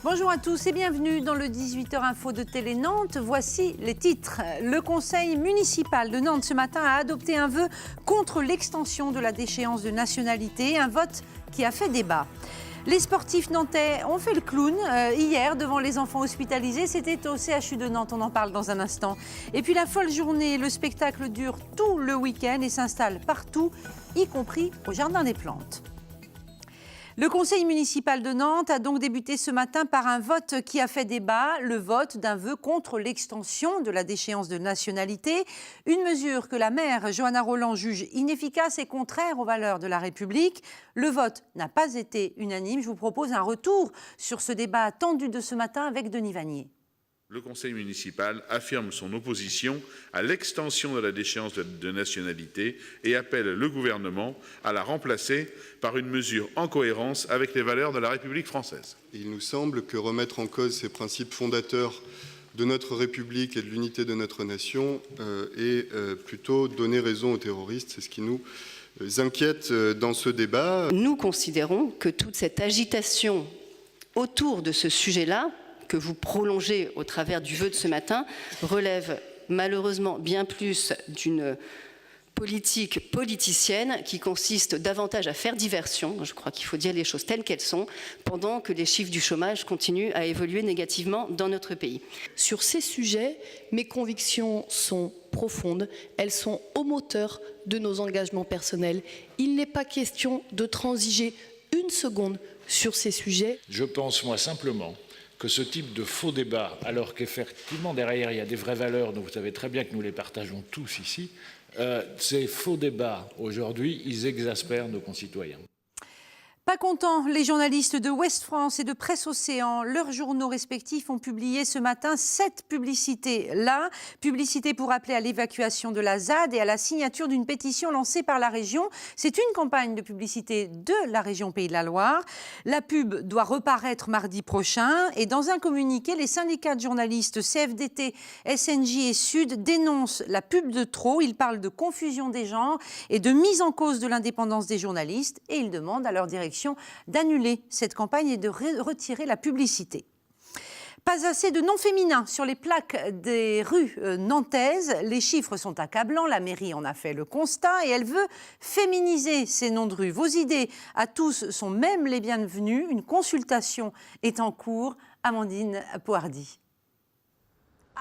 Bonjour à tous et bienvenue dans le 18h Info de Télé Nantes. Voici les titres. Le conseil municipal de Nantes ce matin a adopté un vœu contre l'extension de la déchéance de nationalité, un vote qui a fait débat. Les sportifs nantais ont fait le clown hier devant les enfants hospitalisés. C'était au CHU de Nantes, on en parle dans un instant. Et puis la folle journée, le spectacle dure tout le week-end et s'installe partout, y compris au Jardin des Plantes. Le conseil municipal de Nantes a donc débuté ce matin par un vote qui a fait débat, le vote d'un vœu contre l'extension de la déchéance de nationalité, une mesure que la maire Johanna Rolland juge inefficace et contraire aux valeurs de la République. Le vote n'a pas été unanime. Je vous propose un retour sur ce débat attendu de ce matin avec Denis Vanier. Le conseil municipal affirme son opposition à l'extension de la déchéance de nationalité et appelle le gouvernement à la remplacer par une mesure en cohérence avec les valeurs de la République française. Il nous semble que remettre en cause ces principes fondateurs de notre République et de l'unité de notre nation est plutôt donner raison aux terroristes. C'est ce qui nous inquiète dans ce débat. Nous considérons que toute cette agitation autour de ce sujet-là, que vous prolongez au travers du vœu de ce matin, relève malheureusement bien plus d'une politique politicienne qui consiste davantage à faire diversion, je crois qu'il faut dire les choses telles qu'elles sont, pendant que les chiffres du chômage continuent à évoluer négativement dans notre pays. Sur ces sujets, mes convictions sont profondes, elles sont au moteur de nos engagements personnels. Il n'est pas question de transiger une seconde sur ces sujets. Je pense moi simplement que ce type de faux débat, alors qu'effectivement derrière il y a des vraies valeurs, dont vous savez très bien que nous les partageons tous ici, ces faux débats aujourd'hui, ils exaspèrent nos concitoyens. Pas contents, les journalistes de Ouest France et de Presse Océan, leurs journaux respectifs ont publié ce matin 7 publicités. Là, publicité pour appeler à l'évacuation de la ZAD et à la signature d'une pétition lancée par la région. C'est une campagne de publicité de la région Pays de la Loire. La pub doit reparaître mardi prochain et dans un communiqué, les syndicats de journalistes CFDT, SNJ et Sud dénoncent la pub de trop. Ils parlent de confusion des genres et de mise en cause de l'indépendance des journalistes et ils demandent à leur direction d'annuler cette campagne et de retirer la publicité. Pas assez de noms féminins sur les plaques des rues nantaises. Les chiffres sont accablants, la mairie en a fait le constat et elle veut féminiser ces noms de rues. Vos idées à tous sont même les bienvenues. Une consultation est en cours. Amandine Pohardy.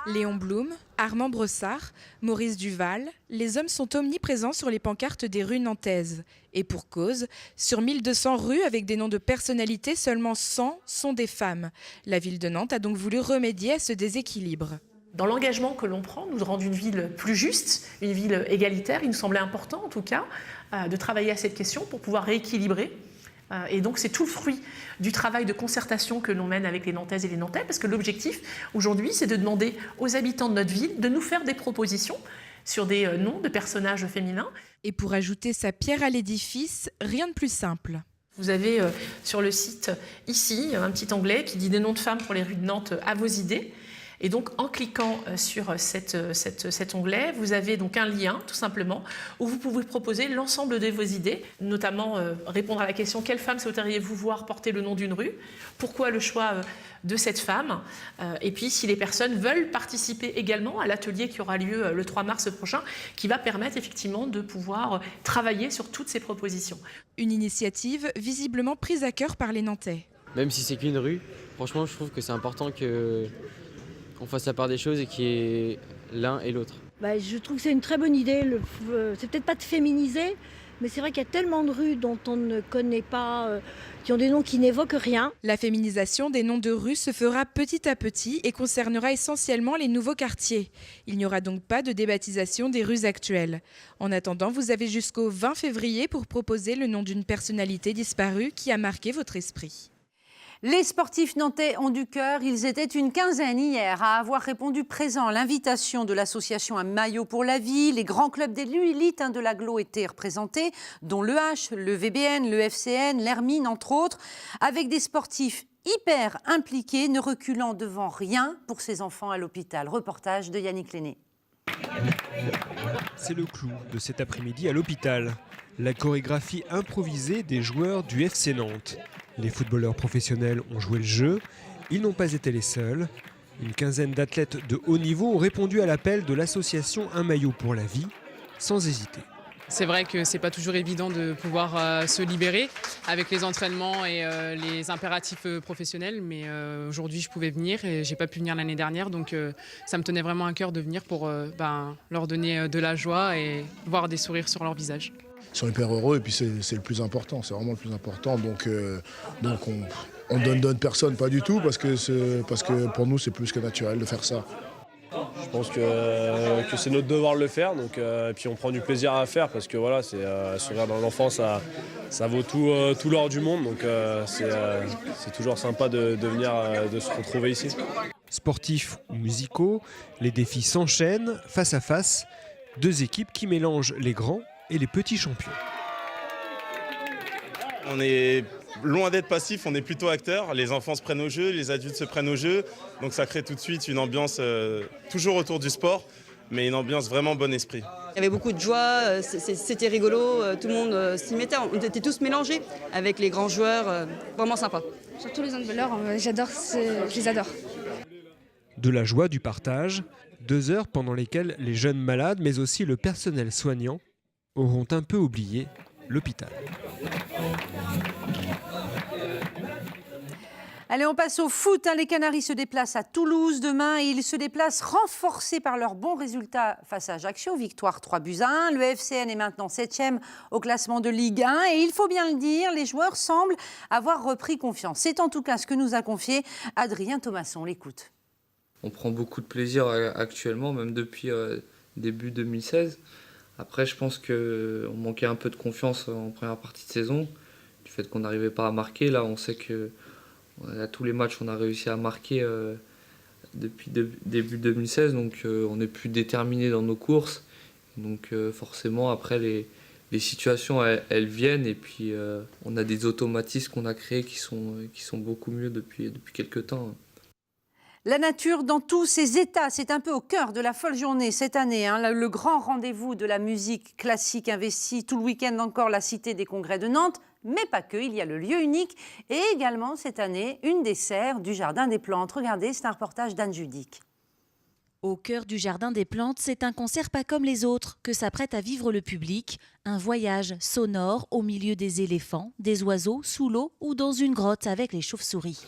Léon Blum, Armand Brossard, Maurice Duval, les hommes sont omniprésents sur les pancartes des rues nantaises. Et pour cause, sur 1200 rues avec des noms de personnalités, seulement 100 sont des femmes. La ville de Nantes a donc voulu remédier à ce déséquilibre. Dans l'engagement que l'on prend, nous de rendre une ville plus juste, une ville égalitaire, il nous semblait important en tout cas de travailler à cette question pour pouvoir rééquilibrer. Et donc c'est tout le fruit du travail de concertation que l'on mène avec les Nantaises et les Nantais, parce que l'objectif aujourd'hui c'est de demander aux habitants de notre ville de nous faire des propositions sur des noms de personnages féminins. Et pour ajouter sa pierre à l'édifice, rien de plus simple. Vous avez sur le site ici un petit onglet qui dit des noms de femmes pour les rues de Nantes à vos idées. Et donc, en cliquant sur cet onglet, vous avez donc un lien, tout simplement, où vous pouvez proposer l'ensemble de vos idées, notamment répondre à la question « Quelle femme souhaiteriez-vous voir porter le nom d'une rue ? Pourquoi le choix de cette femme ?» Et puis, si les personnes veulent participer également à l'atelier qui aura lieu le 3 mars prochain, qui va permettre effectivement de pouvoir travailler sur toutes ces propositions. Une initiative visiblement prise à cœur par les Nantais. Même si c'est qu'une rue, franchement, je trouve que c'est important qu'on fasse la part des choses et qu'il y ait l'un et l'autre. Je trouve que c'est une très bonne idée. C'est peut-être pas de féminiser, mais c'est vrai qu'il y a tellement de rues dont on ne connaît pas, qui ont des noms qui n'évoquent rien. La féminisation des noms de rues se fera petit à petit et concernera essentiellement les nouveaux quartiers. Il n'y aura donc pas de débaptisation des rues actuelles. En attendant, vous avez jusqu'au 20 février pour proposer le nom d'une personnalité disparue qui a marqué votre esprit. Les sportifs nantais ont du cœur. Ils étaient une quinzaine hier à avoir répondu présent à l'invitation de l'association Un maillot pour la vie. Les grands clubs d'élite de l'agglo étaient représentés, dont le H, le VBN, le FCN, l'Hermine, entre autres, avec des sportifs hyper impliqués, ne reculant devant rien pour ses enfants à l'hôpital. Reportage de Yannick Lenné. C'est le clou de cet après-midi à l'hôpital. La chorégraphie improvisée des joueurs du FC Nantes. Les footballeurs professionnels ont joué le jeu ils n'ont pas été les seuls. Une quinzaine d'athlètes de haut niveau ont répondu à l'appel de l'association Un maillot pour la vie, sans hésiter. C'est vrai que c'est pas toujours évident de pouvoir se libérer avec les entraînements et les impératifs professionnels, mais aujourd'hui je pouvais venir et j'ai pas pu venir l'année dernière, donc ça me tenait vraiment à cœur de venir pour leur donner de la joie et voir des sourires sur leur visage. Ils sont hyper heureux et puis c'est le plus important, c'est vraiment le plus important, donc on donne personne, pas du tout, parce que pour nous c'est plus que naturel de faire ça. Je pense que c'est notre devoir de le faire, donc, et puis on prend du plaisir à faire parce que voilà, sourire dans l'enfant, ça vaut tout l'or du monde, donc c'est toujours sympa de venir, de se retrouver ici. Sportifs ou musicaux, les défis s'enchaînent face à face. Deux équipes qui mélangent les grands et les petits champions. On est loin d'être passif, on est plutôt acteur. Les enfants se prennent au jeu, les adultes se prennent au jeu. Donc ça crée tout de suite une ambiance toujours autour du sport, mais une ambiance vraiment bon esprit. Il y avait beaucoup de joie, c'était rigolo, tout le monde s'y mettait. On était tous mélangés avec les grands joueurs, vraiment sympa. Surtout les handballeurs, je les adore. De la joie, du partage, 2 heures pendant lesquelles les jeunes malades, mais aussi le personnel soignant, auront un peu oublié l'hôpital. Allez, on passe au foot. Les Canaries se déplacent à Toulouse demain et ils se déplacent renforcés par leurs bons résultats face à Ajaccio. Victoire 3-1. Le FCN est maintenant 7e au classement de Ligue 1. Et il faut bien le dire, les joueurs semblent avoir repris confiance. C'est en tout cas ce que nous a confié Adrien Thomasson. On l'écoute. On prend beaucoup de plaisir actuellement, même depuis début 2016. Après, je pense qu'on manquait un peu de confiance en première partie de saison. Du fait qu'on n'arrivait pas à marquer. Là, on sait que à tous les matchs, on a réussi à marquer depuis début 2016. Donc, on est plus déterminé dans nos courses. Donc, forcément, après, les situations, elles viennent. Et puis, on a des automatismes qu'on a créés qui sont beaucoup mieux depuis quelques temps. La nature dans tous ses états, c'est un peu au cœur de la folle journée cette année. Le grand rendez-vous de la musique classique investit tout le week-end encore la Cité des Congrès de Nantes. Mais pas que, il y a le lieu unique et également cette année une des serres du Jardin des Plantes. Regardez, c'est un reportage d'Anne Judic. Au cœur du Jardin des Plantes, c'est un concert pas comme les autres que s'apprête à vivre le public. Un voyage sonore au milieu des éléphants, des oiseaux, sous l'eau ou dans une grotte avec les chauves-souris.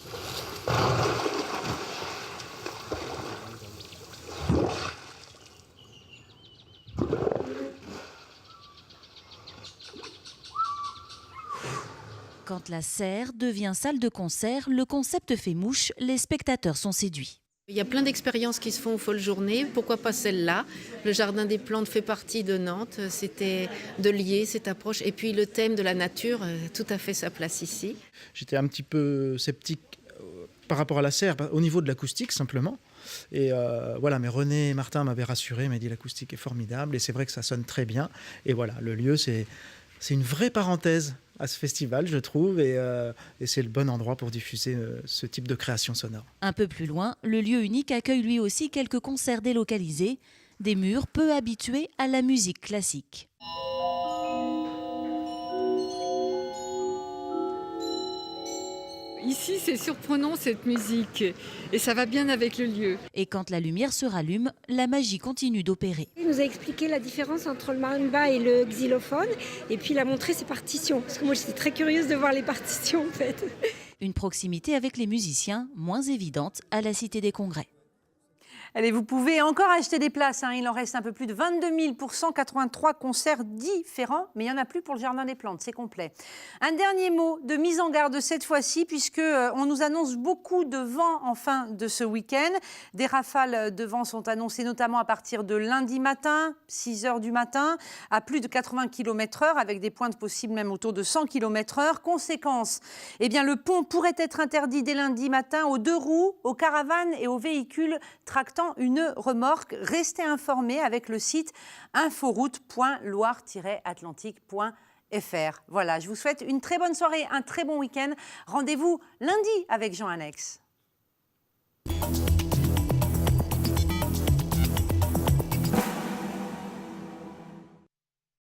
Quand la serre devient salle de concert, le concept fait mouche, les spectateurs sont séduits. Il y a plein d'expériences qui se font aux folles journées, pourquoi pas celle-là? Le Jardin des Plantes fait partie de Nantes, c'était de lier cette approche. Et puis le thème de la nature, tout à fait sa place ici. J'étais un petit peu sceptique par rapport à la serre, au niveau de l'acoustique simplement. Et voilà, mais René Martin m'avait rassuré, m'a dit l'acoustique est formidable et c'est vrai que ça sonne très bien. Et voilà, le lieu, c'est une vraie parenthèse à ce festival, je trouve, et c'est le bon endroit pour diffuser ce type de création sonore. Un peu plus loin, le lieu unique accueille lui aussi quelques concerts délocalisés, des murs peu habitués à la musique classique. Ici, c'est surprenant cette musique et ça va bien avec le lieu. Et quand la lumière se rallume, la magie continue d'opérer. Il nous a expliqué la différence entre le marimba et le xylophone et puis il a montré ses partitions. Parce que moi, j'étais très curieuse de voir les partitions en fait. Une proximité avec les musiciens moins évidente à la Cité des Congrès. Allez, vous pouvez encore acheter des places. Il en reste un peu plus de 22 000 pour 183 concerts différents. Mais il n'y en a plus pour le Jardin des Plantes, c'est complet. Un dernier mot de mise en garde cette fois-ci, puisqu'on nous annonce beaucoup de vent en fin de ce week-end. Des rafales de vent sont annoncées notamment à partir de lundi matin, 6 h du matin, à plus de 80 km/h, avec des pointes possibles même autour de 100 km/h. Conséquence, le pont pourrait être interdit dès lundi matin aux 2 roues, aux caravanes et aux véhicules tractant une remorque. Restez informés avec le site inforoute.loire-atlantique.fr. Voilà, je vous souhaite une très bonne soirée, un très bon week-end. Rendez-vous lundi avec Jean Annex.